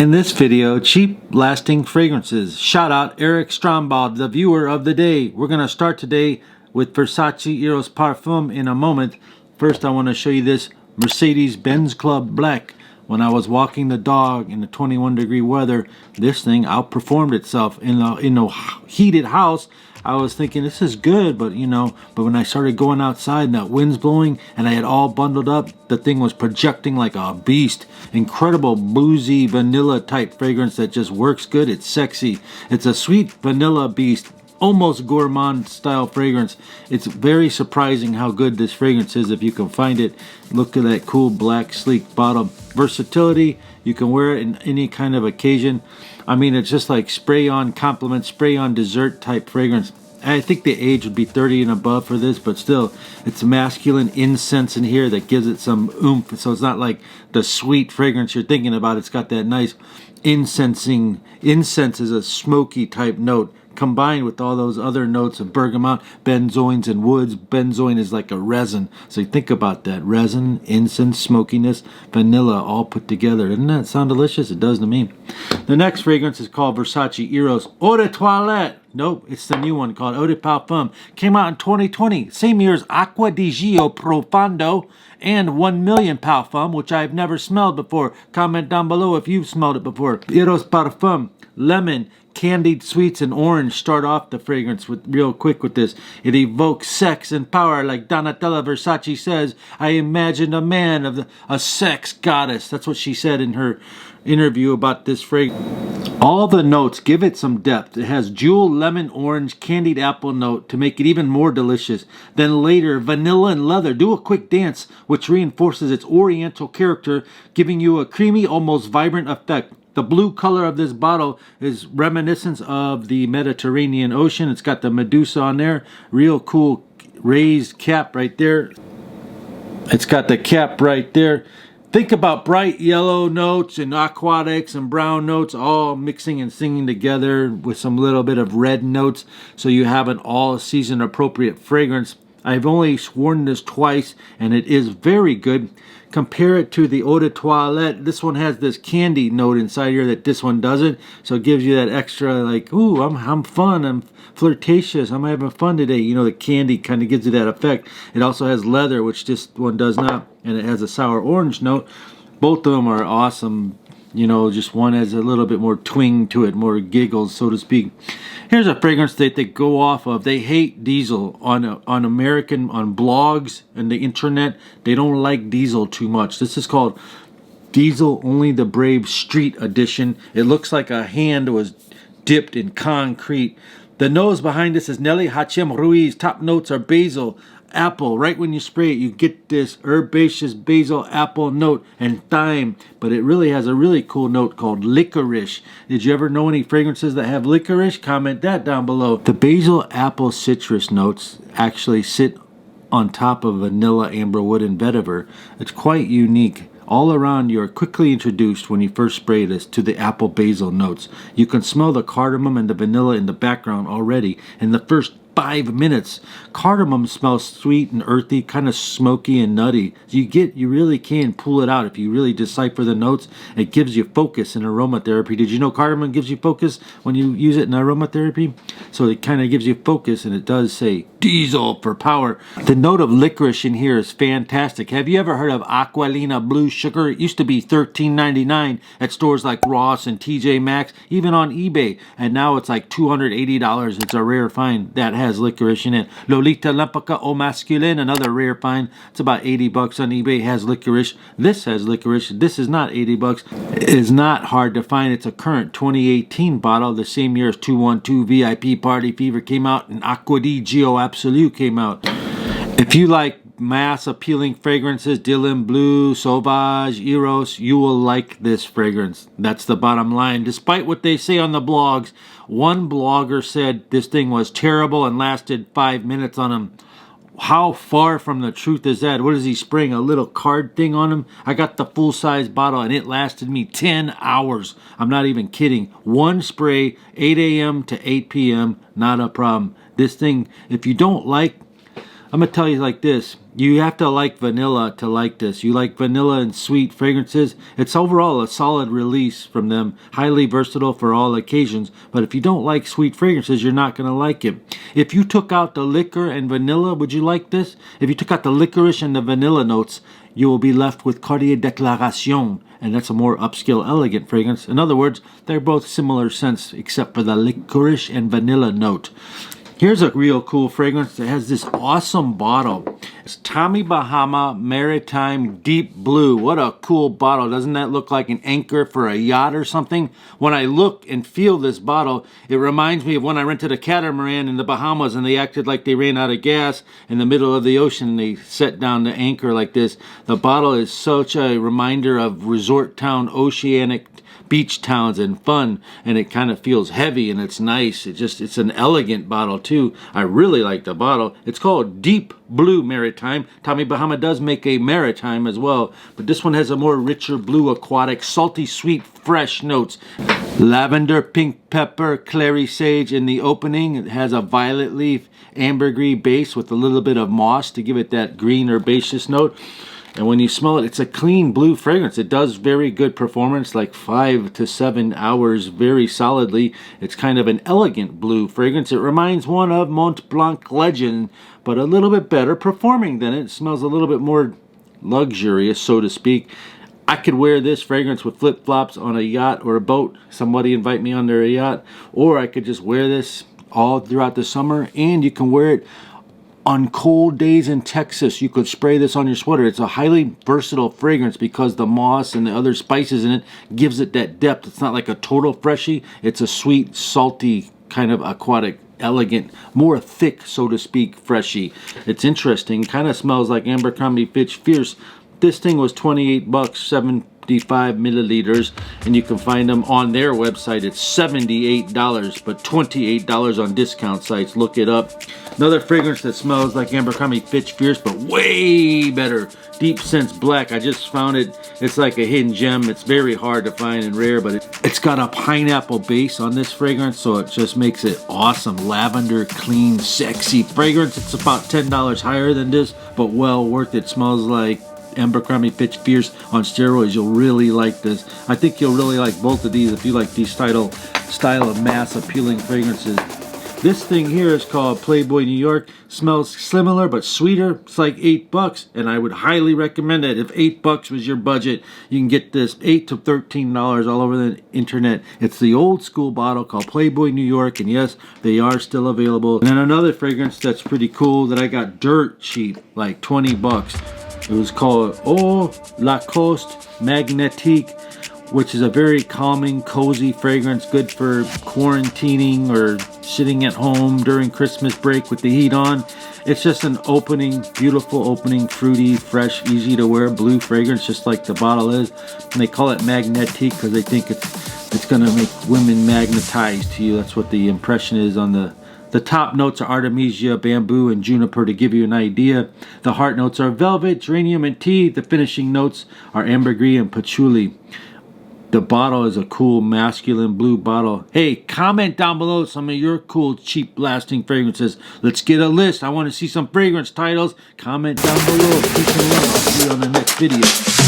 In this video, cheap lasting fragrances. Shout out Eric Strombaugh, the viewer of the day. We're going to start today with Versace Eros Parfum in a moment. First, I want to show you this Mercedes Benz Club Black. When I was walking the dog in the 21-degree weather, this thing outperformed itself. In a heated house, I was thinking this is good, but when I started going outside and that wind's blowing and I had all bundled up, the thing was projecting like a beast. Incredible boozy vanilla type fragrance that just works good. It's sexy. It's a sweet vanilla beast. Almost gourmand style fragrance. It's very surprising how good this fragrance is if you can find it. Look at that cool black sleek bottle. Versatility, you can wear it in any kind of occasion. I mean, it's just like spray on compliment, spray on dessert type fragrance. I think the age would be 30 and above for this, but still, it's masculine incense in here that gives it some oomph. So it's not like the sweet fragrance you're thinking about. It's got that nice incensing. Incense is a smoky type note, combined with all those other notes of bergamot, benzoins, and woods. Benzoin is like a resin. So you think about that. Resin, incense, smokiness, vanilla, all put together. Doesn't that sound delicious? It does to me. The next fragrance is called Versace Eros Eau de Toilette. Nope, it's the new one called Eau de Parfum. Came out in 2020. Same year as Acqua di Gio Profondo and 1 Million Parfum, which I've never smelled before. Comment down below if you've smelled it before. Eros Parfum. Lemon, candied sweets, and orange start off the fragrance with real quick with this. It evokes sex and power, like Donatella Versace says. I imagined a man of a sex goddess. That's what she said in her interview about this fragrance. All the notes give it some depth. It has jewel, lemon, orange, candied apple note to make it even more delicious. Then later, vanilla and leather do a quick dance, which reinforces its oriental character, giving you a creamy, almost vibrant effect. The blue color of this bottle is reminiscent of the Mediterranean Ocean. It's got the Medusa on there. Real cool raised cap right there. It's got the cap right there. Think about bright yellow notes and aquatics and brown notes all mixing and singing together with some little bit of red notes, so you have an all-season appropriate fragrance. I've only worn this twice, and it is very good. Compare it to the Eau de Toilette. This one has this candy note inside here that this one doesn't, so it gives you that extra like, ooh, I'm fun, I'm flirtatious, I'm having fun today. You know, the candy kind of gives you that effect. It also has leather, which this one does not, and it has a sour orange note. Both of them are awesome. You know, just one has a little bit more twing to it, more giggles, so to speak. Here's a fragrance that they go off of. They hate diesel on blogs and the internet. They don't like diesel too much. This is called Diesel Only the Brave Street Edition. It looks like a hand was dipped in concrete. The nose behind this is Nelly Hachem Ruiz. Top notes are basil, apple. Right when you spray it, you get this herbaceous basil apple note and thyme, but it really has a really cool note called licorice. Did you ever know any fragrances that have licorice? Comment that down below. The basil apple citrus notes actually sit on top of vanilla, amberwood, and vetiver. It's quite unique. All around, you're quickly introduced when you first spray this to the apple basil notes. You can smell the cardamom and the vanilla in the background already in the first 5 minutes. Cardamom smells sweet and earthy, kind of smoky and nutty. You really can pull it out if you really decipher the notes. It gives you focus in aromatherapy. Did you know cardamom gives you focus when you use it in aromatherapy? So it kind of gives you focus, and it does say diesel for power. The note of licorice in here is fantastic. Have you ever heard of Aqualina Blue Sugar? It used to be $13.99 at stores like Ross and TJ Maxx, even on eBay, and now it's like $280. It's a rare find that has licorice in it. Lolita Lempica Eau Masculine, another rare find. It's about 80 bucks on eBay. It has licorice. This has licorice. This is not 80 bucks. It is not hard to find. It's a current 2018 bottle, the same year as 212 VIP Party Fever came out and Acqua di Gio Absolute came out. If you like mass appealing fragrances, Dylan Blue, Sauvage, Eros, you will like this fragrance. That's the bottom line. Despite what they say on the blogs, one blogger said this thing was terrible and lasted 5 minutes on him. How far from the truth is that? What is he spraying, a little card thing on him? I got the full-size bottle and it lasted me 10 hours. I'm not even kidding. One spray, 8 a.m. to 8 p.m., not a problem. This thing, if you don't like I'm gonna tell you like this. You have to like vanilla to like this. You like vanilla and sweet fragrances. It's overall a solid release from them. Highly versatile for all occasions. But if you don't like sweet fragrances, you're not gonna like it. If you took out the liquor and vanilla, would you like this? If you took out the licorice and the vanilla notes, you will be left with Cartier Declaration, and that's a more upscale, elegant fragrance. In other words, they're both similar scents except for the licorice and vanilla note. Here's a real cool fragrance that has this awesome bottle. It's Tommy Bahama Maritime Deep Blue. What a cool bottle. Doesn't that look like an anchor for a yacht or something? When I look and feel this bottle, it reminds me of when I rented a catamaran in the Bahamas and they acted like they ran out of gas in the middle of the ocean and they set down the anchor like this. The bottle is such a reminder of resort town, oceanic beach towns and fun, and it kind of feels heavy and it's nice. It's an elegant bottle too. I really like the bottle. It's called Deep Blue Maritime. Tommy Bahama does make a Maritime as well, but this one has a more richer blue aquatic, salty, sweet, fresh notes. Lavender, pink pepper, clary sage in the opening. It has a violet leaf, ambergris base with a little bit of moss to give it that green herbaceous note. And when you smell it, it's a clean blue fragrance. It does very good performance, like 5 to 7 hours very solidly. It's kind of an elegant blue fragrance. It reminds one of Mont Blanc Legend, but a little bit better performing than it. It smells a little bit more luxurious, so to speak. I could wear this fragrance with flip-flops on a yacht or a boat. Somebody invite me on their yacht. Or I could just wear this all throughout the summer, and you can wear it on cold days in Texas. You could spray this on your sweater. It's a highly versatile fragrance because the moss and the other spices in it gives it that depth. It's not like a total freshie. It's a sweet, salty, kind of aquatic, elegant, more thick, so to speak, freshie. It's interesting. Kind of smells like Abercrombie Fitch Fierce. This thing was $28, 75 milliliters, and you can find them on their website. It's $78, but $28 on discount sites. Look it up. Another fragrance that smells like Abercrombie Fitch Fierce, but way better. Deep Sense Black. I just found it. It's like a hidden gem. It's very hard to find and rare, but it's got a pineapple base on this fragrance, so it just makes it awesome. Lavender, clean, sexy fragrance. It's about $10 higher than this, but well worth it. Smells like Abercrombie Fitch Fierce on steroids. You'll really like this. I think you'll really like both of these if you like these style of mass appealing fragrances. This thing here is called Playboy New York. Smells similar but sweeter. It's like $8, and I would highly recommend it. If $8 was your budget, you can get this $8 to $13 all over the internet. It's the old school bottle called Playboy New York, and yes, they are still available. And then another fragrance that's pretty cool that I got dirt cheap, like $20. It was called Lacoste MAGNETIC, which is a very calming, cozy fragrance, good for quarantining or sitting at home during Christmas break with the heat on. It's just an opening, beautiful opening, fruity, fresh, easy to wear blue fragrance, just like the bottle is. And they call it magnetique because they think it's going to make women magnetized to you. That's what the impression is on the top notes are artemisia, bamboo, and juniper to give you an idea. The heart notes are velvet, geranium, and tea. The finishing notes are ambergris and patchouli. The bottle is a cool masculine blue bottle. Hey, comment down below some of your cool, cheap, lasting fragrances. Let's get a list. I want to see some fragrance titles. Comment down below. Peace and love. I'll see you on the next video.